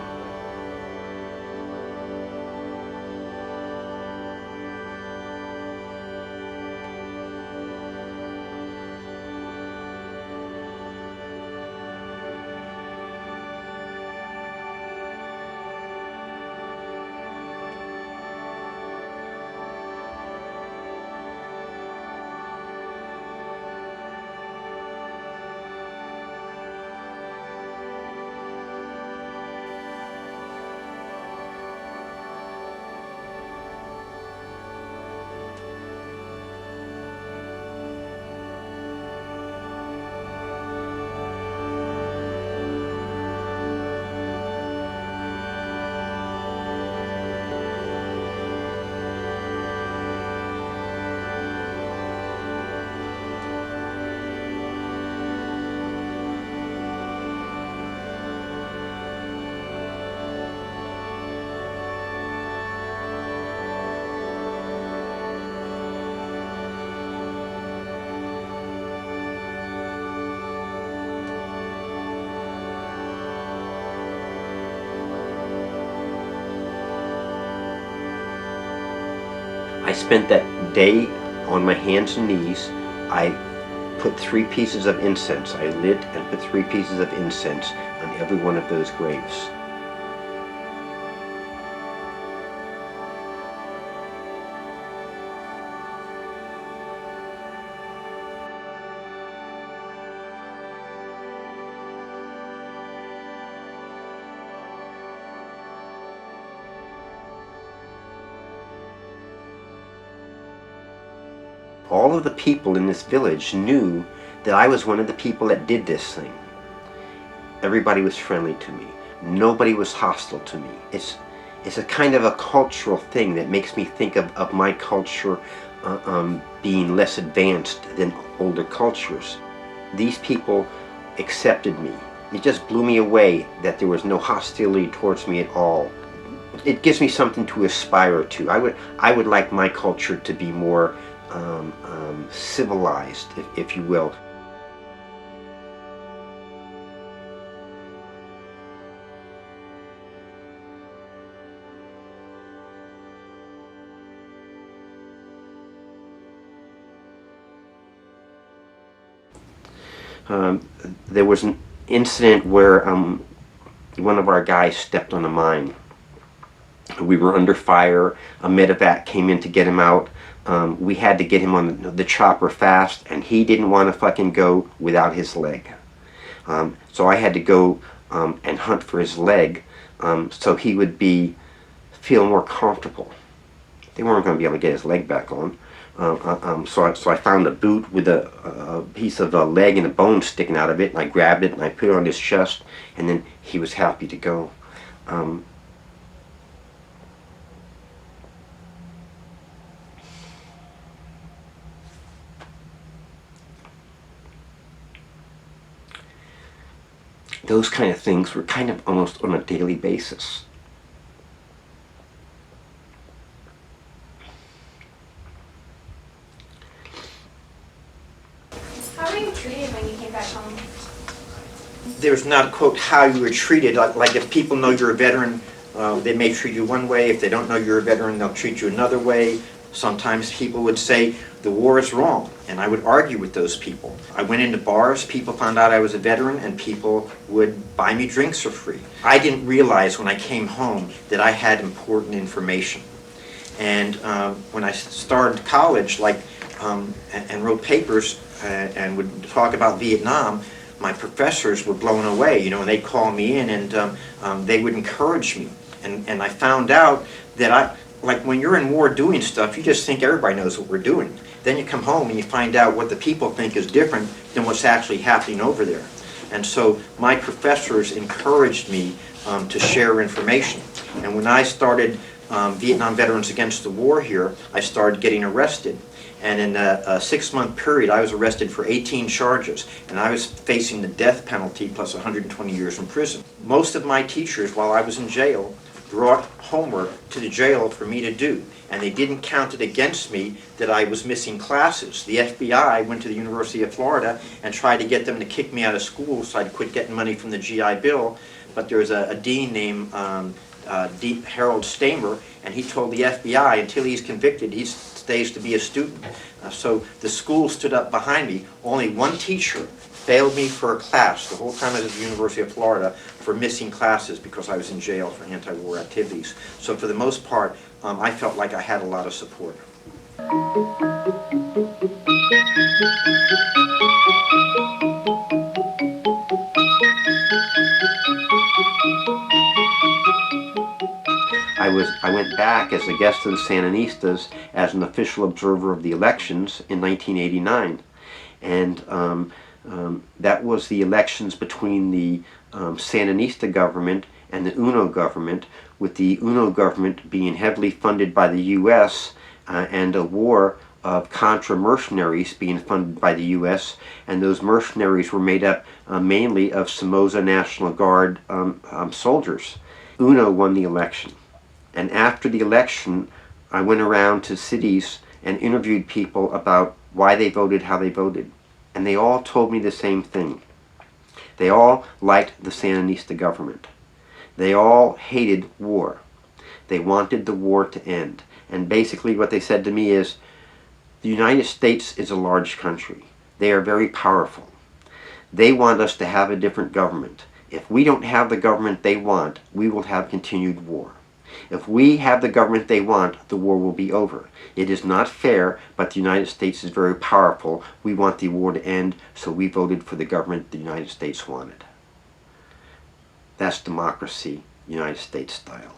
I spent that day on my hands and knees. I put 3 pieces of incense. I lit and put 3 pieces of incense on every one of those graves. All of the people in this village knew that I was one of the people that did this thing. Everybody was friendly to me. Nobody was hostile to me. It's a kind of a cultural thing that makes me think of my culture being less advanced than older cultures. These people accepted me. It just blew me away that there was no hostility towards me at all. It gives me something to aspire to. I would like my culture to be more civilized, if you will. There was an incident where one of our guys stepped on a mine. We were under fire. A medevac came in to get him out. We had to get him on the chopper fast, and he didn't want to fucking go without his leg. So I had to go and hunt for his leg so he would feel more comfortable. They weren't going to be able to get his leg back on. So I found a boot with a piece of a leg and a bone sticking out of it, and I grabbed it and I put it on his chest, and then he was happy to go. Those kind of things were kind of almost on a daily basis. How were you treated when you came back home? There's not, quote, how you were treated. Like if people know you're a veteran, they may treat you one way. If they don't know you're a veteran, they'll treat you another way. Sometimes people would say, the war is wrong, and I would argue with those people. I went into bars, people found out I was a veteran, and people would buy me drinks for free. I didn't realize when I came home that I had important information. And when I started college, and wrote papers and would talk about Vietnam, my professors were blown away, and they'd call me in and they would encourage me. And I found out that like when you're in war doing stuff, you just think everybody knows what we're doing. Then you come home and you find out what the people think is different than what's actually happening over there. And so my professors encouraged me to share information. And when I started Vietnam Veterans Against the War here, I started getting arrested. And in a 6-month period, I was arrested for 18 charges, and I was facing the death penalty plus 120 years in prison. Most of my teachers, while I was in jail, brought homework to the jail for me to do, and they didn't count it against me that I was missing classes. The FBI went to the University of Florida and tried to get them to kick me out of school so I'd quit getting money from the GI Bill, but there was a dean named Harold Stamer, and he told the FBI until he's convicted, he stays to be a student. So the school stood up behind me. Only one teacher failed me for a class the whole time I was at the University of Florida for missing classes because I was in jail for anti-war activities. So for the most part, I felt like I had a lot of support. I went back as a guest of the Sandinistas as an official observer of the elections in 1989. And that was the elections between the Sandinista government and the UNO government, with the UNO government being heavily funded by the U.S. And a war of Contra mercenaries being funded by the U.S. And those mercenaries were made up mainly of Somoza National Guard soldiers. UNO won the election. And after the election, I went around to cities and interviewed people about why they voted how they voted. And they all told me the same thing. They all liked the Sandinista government. They all hated war. They wanted the war to end. And basically what they said to me is, the United States is a large country. They are very powerful. They want us to have a different government. If we don't have the government they want, we will have continued war. If we have the government they want, the war will be over. It is not fair, but the United States is very powerful. We want the war to end, so we voted for the government the United States wanted. That's democracy, United States style.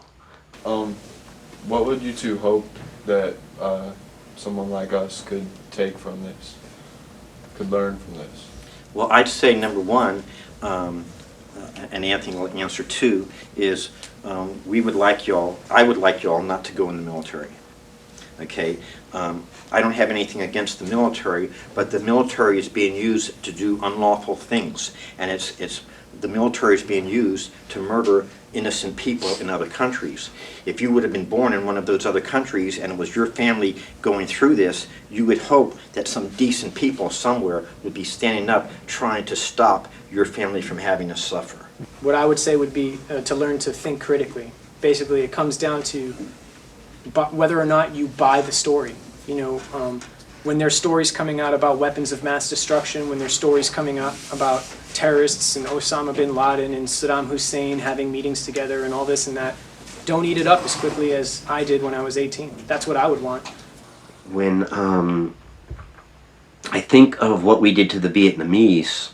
What would you two hope that someone like us could take from this, could learn from this? Well, I'd say number one, and Anthony will answer too, is we would like y'all, I would like y'all not to go in the military. Okay, I don't have anything against the military, but the military is being used to do unlawful things, and the military is being used to murder innocent people in other countries. If you would have been born in one of those other countries and it was your family going through this, you would hope that some decent people somewhere would be standing up trying to stop your family from having to suffer. What I would say would be to learn to think critically. Basically, it comes down to whether or not you buy the story. You know, when there's stories coming out about weapons of mass destruction, when there's stories coming up about terrorists and Osama bin Laden and Saddam Hussein having meetings together and all this and that, don't eat it up as quickly as I did when I was 18. That's what I would want. When I think of what we did to the Vietnamese,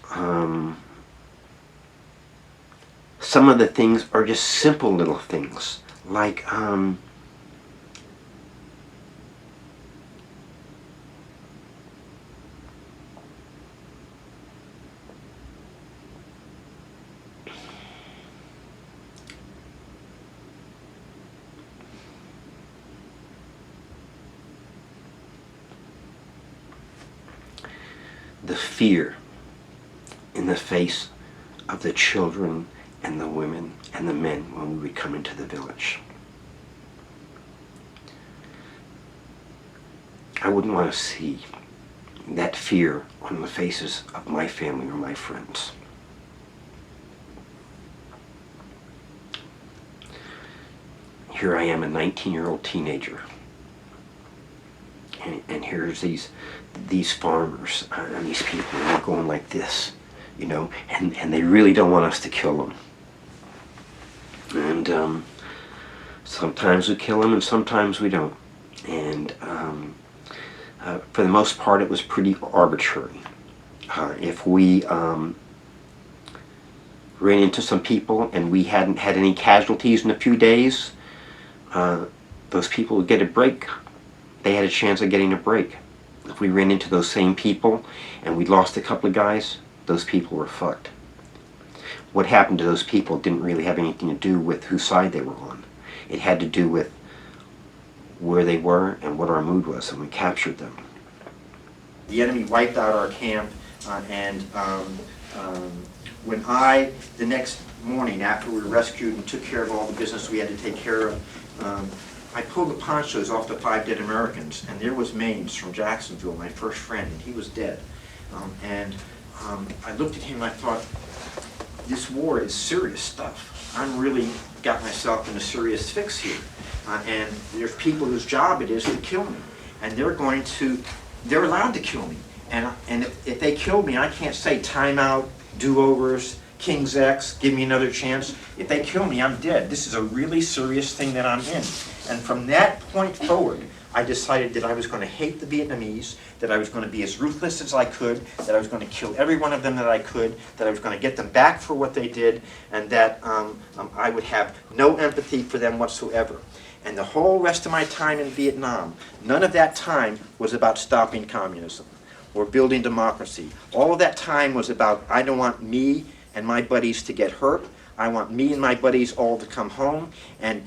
some of the things are just simple little things, like the fear in the face of the children and the women and the men when we would come into the village. I wouldn't want to see that fear on the faces of my family or my friends. Here I am, a 19-year-old teenager, and here's these farmers and these people, and they're going like this, you know, and they really don't want us to kill them. And sometimes we kill them and sometimes we don't. And for the most part it was pretty arbitrary. If we ran into some people and we hadn't had any casualties in a few days, those people would get a break. They had a chance of getting a break. If we ran into those same people and we lost a couple of guys, those people were fucked. What happened to those people didn't really have anything to do with whose side they were on. It had to do with where they were and what our mood was, and we captured them. The enemy wiped out our camp, and when the next morning after we were rescued and took care of all the business we had to take care of, I pulled the ponchos off the 5 dead Americans, and there was Maines from Jacksonville, my first friend, and he was dead. I looked at him and I thought, this war is serious stuff. I'm really got myself in a serious fix here. And there's people whose job it is to kill me. And they're allowed to kill me. And if they kill me, I can't say time out, do-overs, King's X, give me another chance. If they kill me, I'm dead. This is a really serious thing that I'm in. And from that point forward, I decided that I was going to hate the Vietnamese, that I was going to be as ruthless as I could, that I was going to kill every one of them that I could, that I was going to get them back for what they did, and that I would have no empathy for them whatsoever. And the whole rest of my time in Vietnam, none of that time was about stopping communism or building democracy. All of that time was about, I don't want me and my buddies to get hurt. I want me and my buddies all to come home, and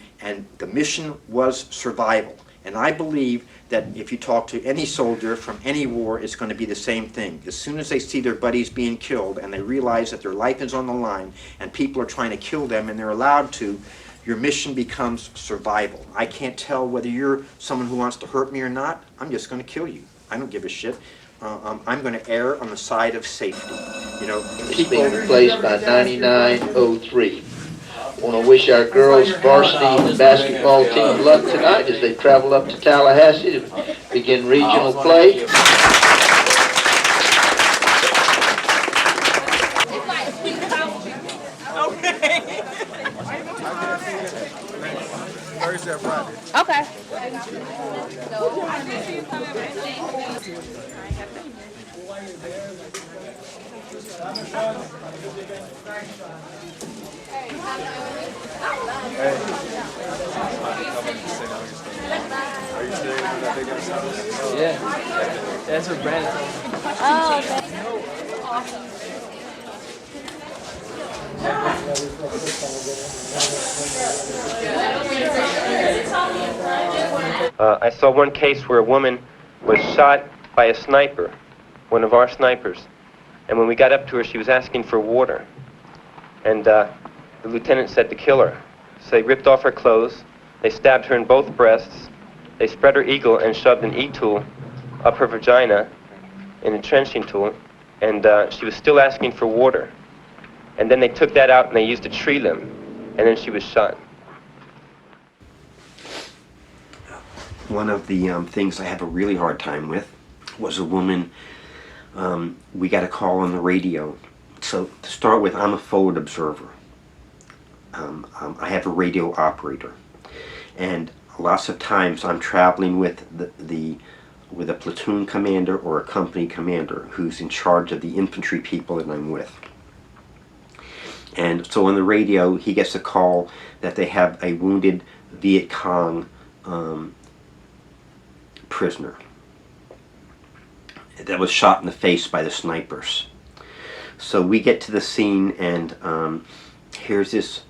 the mission was survival. And I believe that if you talk to any soldier from any war, it's going to be the same thing. As soon as they see their buddies being killed and they realize that their life is on the line and people are trying to kill them and they're allowed to, your mission becomes survival. I can't tell whether you're someone who wants to hurt me or not. I'm just going to kill you. I don't give a shit. I'm going to err on the side of safety. You know, it's being replaced by 9903. I want to wish our girls varsity basketball team luck tonight as they travel up to Tallahassee to begin regional play. Thursday or Friday. Okay. Yeah. That's what Brandon told me. Oh, okay. I saw one case where a woman was shot by a sniper, one of our snipers. And when we got up to her, she was asking for water. And the lieutenant said to kill her. So they ripped off her clothes, they stabbed her in both breasts, they spread her eagle and shoved an E-tool up her vagina, an entrenching tool, and she was still asking for water. And then they took that out and they used a tree limb, and then she was shot. One of the things I have a really hard time with was a woman, we got a call on the radio. So to start with, I'm a forward observer. I have a radio operator. And lots of times I'm traveling with with a platoon commander or a company commander who's in charge of the infantry people that I'm with. And so on the radio, he gets a call that they have a wounded Viet Cong prisoner that was shot in the face by the snipers. So we get to the scene, and here's this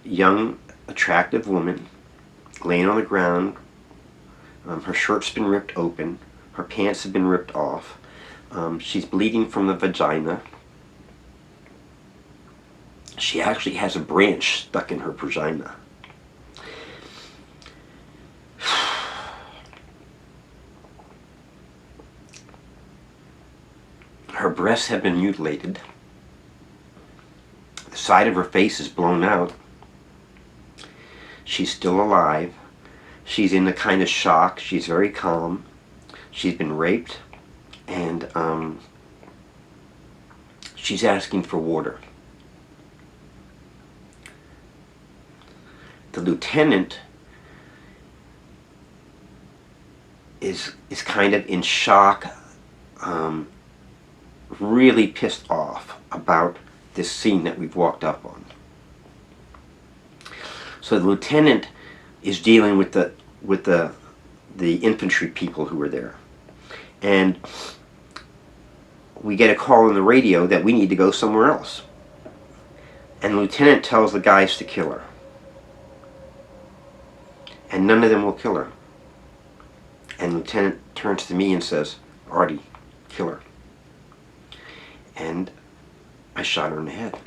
young, attractive woman laying on the ground. Her shirt's been ripped open. Her pants have been ripped off. She's bleeding from the vagina. She actually has a branch stuck in her vagina. Her breasts have been mutilated. The side of her face is blown out. She's still alive. She's in a kind of shock. She's very calm. She's been raped, and she's asking for water. The lieutenant is kind of in shock, really pissed off about this scene that we've walked up on. So the lieutenant is dealing with the infantry people who are there, and we get a call on the radio that we need to go somewhere else. And the lieutenant tells the guys to kill her, and none of them will kill her. And the lieutenant turns to me and says, "Artie, kill her." And I shot her in the head,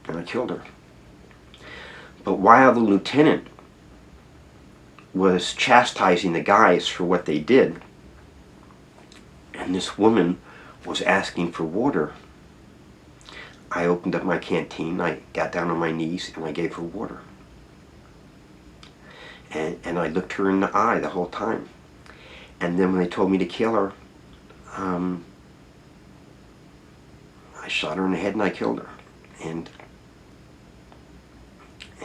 and I killed her. But while the lieutenant was chastising the guys for what they did, and this woman was asking for water, I opened up my canteen, I got down on my knees, and I gave her water. And I looked her in the eye the whole time. And then when they told me to kill her, I shot her in the head and I killed her. And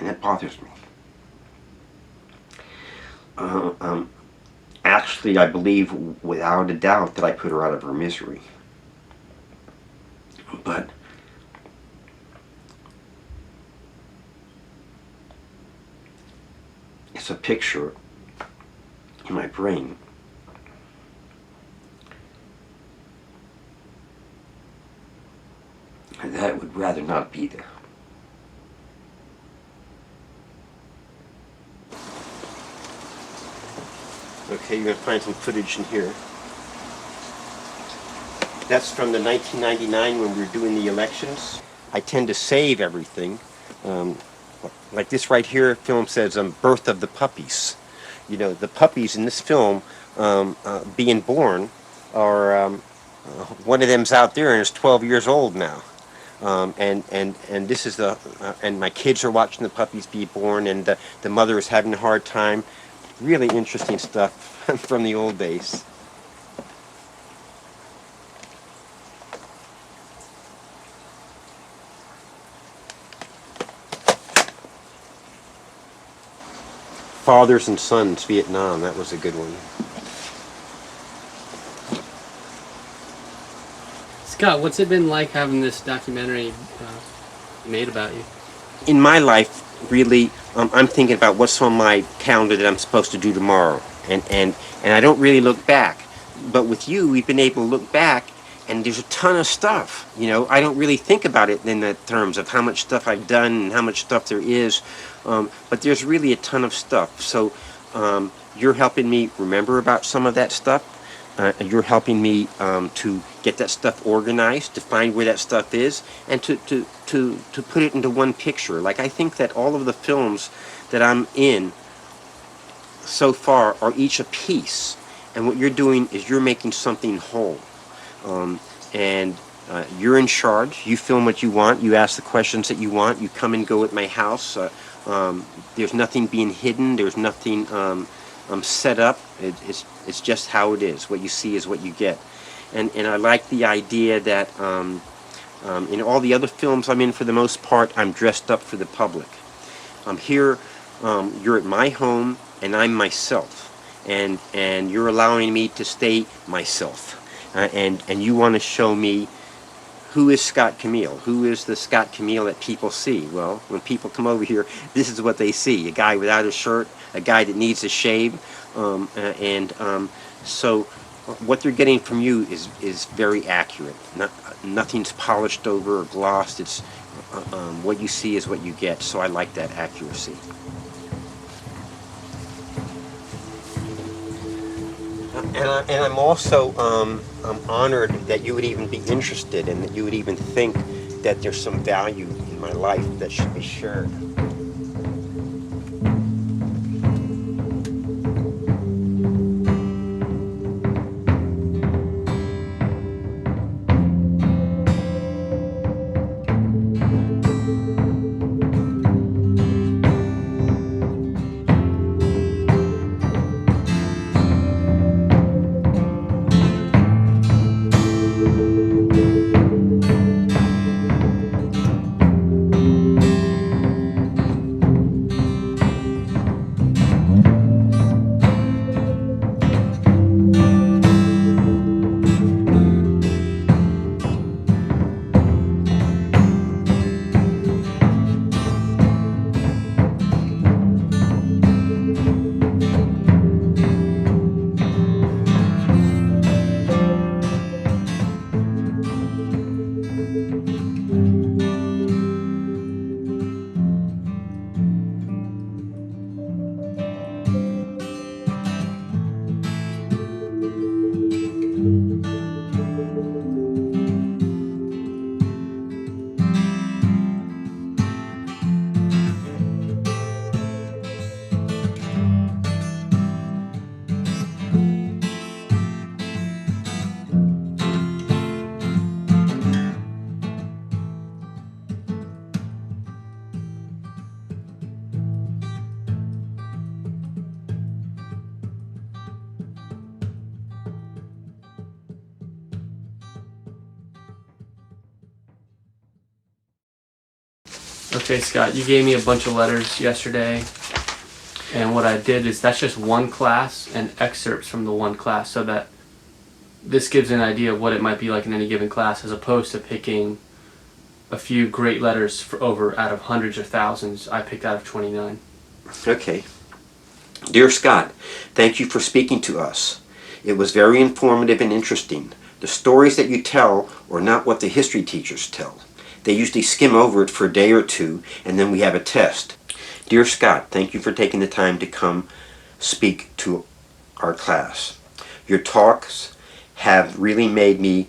it bothers me. Actually, I believe without a doubt that I put her out of her misery. But it's a picture in my brain that would rather not be there. Okay, you're going to find some footage in here. That's from the 1999 when we were doing the elections. I tend to save everything. Like this right here, film says Birth of the Puppies. You know, the puppies in this film being born are, one of them's out there and is 12 years old now. And this is and my kids are watching the puppies be born, and the mother is having a hard time. Really interesting stuff from the old days. Fathers and Sons, Vietnam, that was a good one. Scott, what's it been like having this documentary made about you? In my life, really, I'm thinking about what's on my calendar that I'm supposed to do tomorrow, and I don't really look back. But with you, we've been able to look back, and there's a ton of stuff. You know, I don't really think about it in the terms of how much stuff I've done and how much stuff there is, but there's really a ton of stuff. So you're helping me remember about some of that stuff. You're helping me to get that stuff organized, to find where that stuff is, and to put it into one picture. Like, I think that all of the films that I'm in so far are each a piece, and what you're doing is you're making something whole. And you're in charge. You film what you want. You ask the questions that you want. You come and go at my house. There's nothing being hidden. There's nothing set up. It's just how it is. What you see is what you get. And I like the idea that in all the other films I'm in, for the most part, I'm dressed up for the public. Here, you're at my home, and I'm myself. And you're allowing me to stay myself. And you want to show me who is Scott Camil? Who is the Scott Camil that people see? Well, when people come over here, this is what they see. A guy without a shirt, a guy that needs a shave. So what they're getting from you is very accurate. Nothing's polished over or glossed. It's what you see is what you get. So I like that accuracy. And I'm also I'm honored that you would even be interested and that you would even think that there's some value in my life that should be shared. Okay, Scott, you gave me a bunch of letters yesterday, and what I did is that's just one class and excerpts from the one class, so that this gives an idea of what it might be like in any given class, as opposed to picking a few great letters out of hundreds or thousands. I picked out of 29. Okay. Dear Scott, thank you for speaking to us. It was very informative and interesting. The stories that you tell are not what the history teachers tell. They usually skim over it for a day or two, and then we have a test. Dear Scott, thank you for taking the time to come speak to our class. Your talks have really made me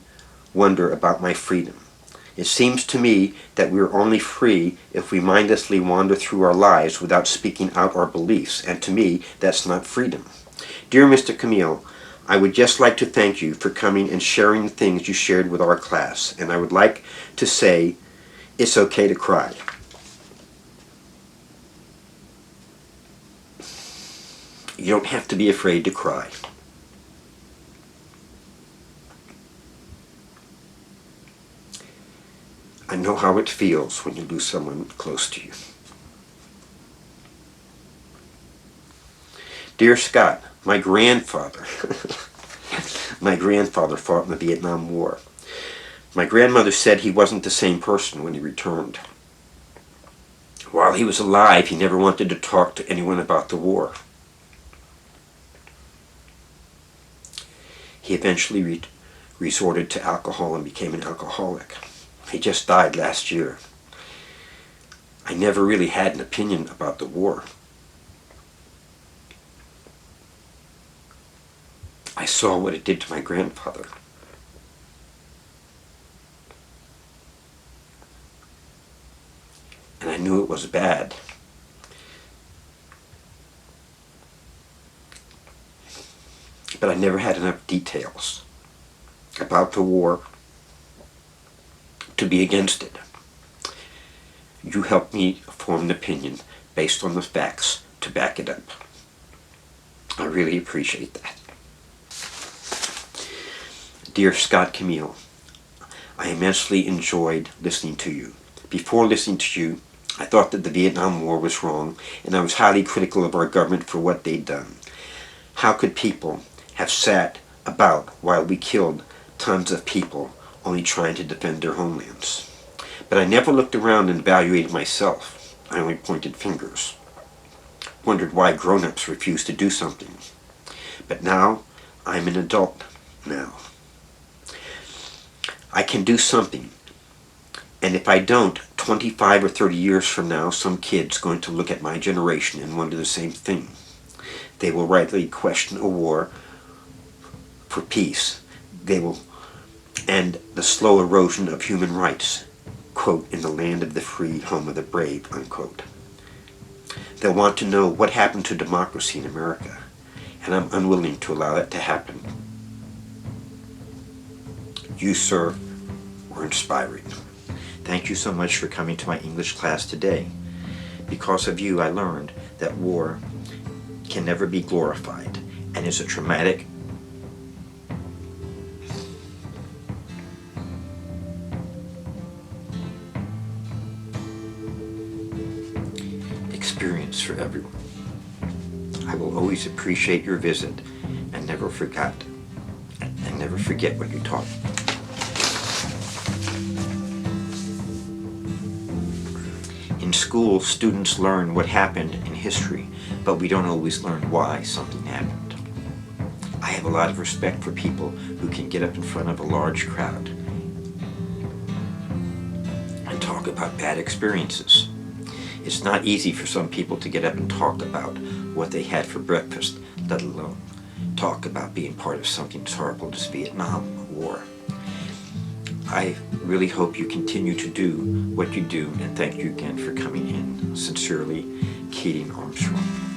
wonder about my freedom. It seems to me that we are only free if we mindlessly wander through our lives without speaking out our beliefs, and to me, that's not freedom. Dear Mr. Camil, I would just like to thank you for coming and sharing the things you shared with our class, and I would like to say It's okay to cry. You don't have to be afraid to cry. I know how it feels when you lose someone close to you. Dear Scott, my grandfather fought in the Vietnam War. My grandmother said he wasn't the same person when he returned. While he was alive, he never wanted to talk to anyone about the war. He eventually resorted to alcohol and became an alcoholic. He just died last year. I never really had an opinion about the war. I saw what it did to my grandfather. And I knew it was bad. But I never had enough details about the war to be against it. You helped me form an opinion based on the facts to back it up. I really appreciate that. Dear Scott Camil, I immensely enjoyed listening to you. Before listening to you, I thought that the Vietnam War was wrong, and I was highly critical of our government for what they'd done. How could people have sat about while we killed tons of people only trying to defend their homelands? But I never looked around and evaluated myself. I only pointed fingers. Wondered why grown-ups refused to do something. But now, I'm an adult now. I can do something. And if I don't, 25 or 30 years from now, some kid's going to look at my generation and wonder the same thing. They will rightly question a war for peace. They will end the slow erosion of human rights, quote, in the land of the free, home of the brave, unquote. They'll want to know what happened to democracy in America, and I'm unwilling to allow that to happen. You, sir, were inspiring. Thank you so much for coming to my English class today. Because of you, I learned that war can never be glorified and is a traumatic experience for everyone. I will always appreciate your visit and never forget what you taught me. In school, students learn what happened in history, but we don't always learn why something happened. I have a lot of respect for people who can get up in front of a large crowd and talk about bad experiences. It's not easy for some people to get up and talk about what they had for breakfast, let alone talk about being part of something as horrible as Vietnam War. I really hope you continue to do what you do, and thank you again for coming in. Sincerely, Keating Armstrong.